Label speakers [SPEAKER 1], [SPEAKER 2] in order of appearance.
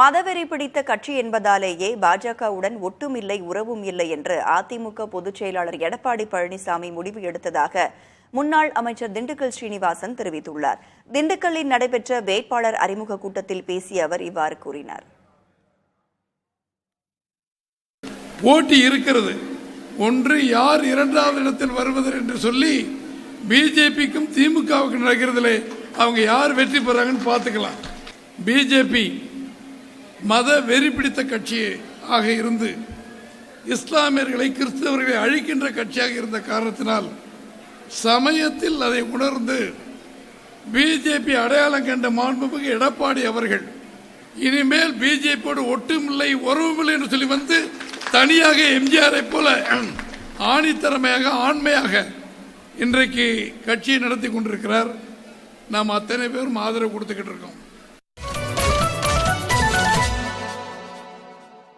[SPEAKER 1] மதவெறி பிடித்த கட்சி என்பதாலேயே பாஜகவுடன் ஒட்டும் இல்லை உறவும் இல்லை என்று அதிமுக பொதுச் செயலாளர் எடப்பாடி பழனிசாமி முடிவு எடுத்ததாக முன்னாள் அமைச்சர் திண்டுக்கல் ஸ்ரீனிவாசன் தெரிவித்துள்ளார். திண்டுக்கல்லில் நடைபெற்ற வேட்பாளர் அறிமுக கூட்டத்தில் பேசிய அவர் இவ்வாறு கூறினார்.
[SPEAKER 2] போட்டி இருக்கிறது. ஒன்று யார் இரண்டாவது இடத்தில் வருவது என்று சொல்லி பிஜேபிக்கும் திமுகவுக்கும் நடக்கிறதுல அவங்க யார் வெற்றி பெறாங்கன்னு பார்த்துக்கலாம். பிஜேபி மத வெறி பிடித்த கட்சியாக இருந்து இஸ்லாமியர்களை கிறிஸ்தவர்களை அழிக்கின்ற கட்சியாக இருந்த காரணத்தினால் சமயத்தில் அதை உணர்ந்து பிஜேபி அடையாளம் கண்ட மாண்புமிகு எடப்பாடி அவர்கள் இனிமேல் பிஜேபியோடு ஒட்டுமில்லை உறவுமில்லை என்று சொல்லி வந்து தனியாக எம்ஜிஆரை போல ஆணித்தரமையாக ஆண்மையாக இன்றைக்கு கட்சியை நடத்தி கொண்டிருக்கிறார். நாம் அத்தனை பேரும் ஆதரவு கொடுத்துக்கிட்டு இருக்கோம்.